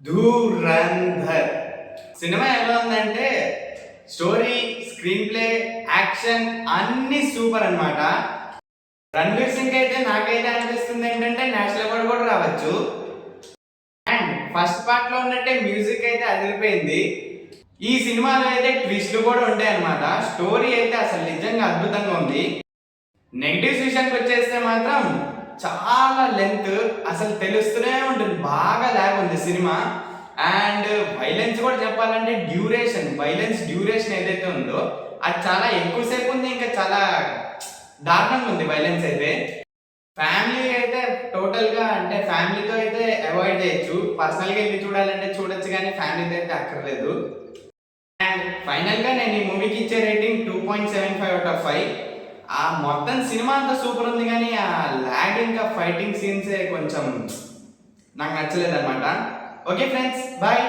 Dhurandhar cinema ఎలా ఉందంటే story, screen play, action అన్ని సూపర్ అన్నమాట. రణ్వీర్ సింగ్ అయితే నాకైతే అనిపిస్తుంది ఏంటంటే నేషనల్ అవార్డు కూడా రావచ్చు. అండ్ ఫస్ట్ పార్ట్ లో ఉన్నట్టే మ్యూజిక్ అయితే అదిరిపోయింది. ఈ సినిమాలో అయితే ట్విస్ట్లు కూడా ఉంటాయి అన్నమాట. స్టోరీ అయితే అసలు నిజంగా అద్భుతంగా ఉంది. నెగిటివ్స్ విషయానికి వచ్చేస్తే మాత్రం చాలా లెంత్ అసలు తెలుస్తూనే ఉంటుంది, బాగా లాగ్ ఉంది సినిమా. అండ్ వైలెన్స్ కూడా చెప్పాలంటే వైలెన్స్ డ్యూరేషన్ ఏదైతే ఉందో అది చాలా ఎక్కువసేపు ఉంది, ఇంకా చాలా దారుణంగా ఉంది వైలెన్స్ అయితే. ఫ్యామిలీ అయితే టోటల్గా అంటే ఫ్యామిలీతో అయితే అవాయిడ్ చేయొచ్చు, పర్సనల్గా వెళ్ళి చూడాలంటే చూడొచ్చు కానీ ఫ్యామిలీతో అయితే అక్కర్లేదు. అండ్ ఫైనల్గా నేను ఈ మూవీకి ఇచ్చే రేటింగ్ 2.75/5. ఆ మొత్తం సినిమా అంతా సూపర్ ఉంది కానీ ఆ లాగ్ ఇంకా ఫైటింగ్ సీన్సే కొంచెం నాకు నచ్చలేదు అనమాట. Okay friends, bye.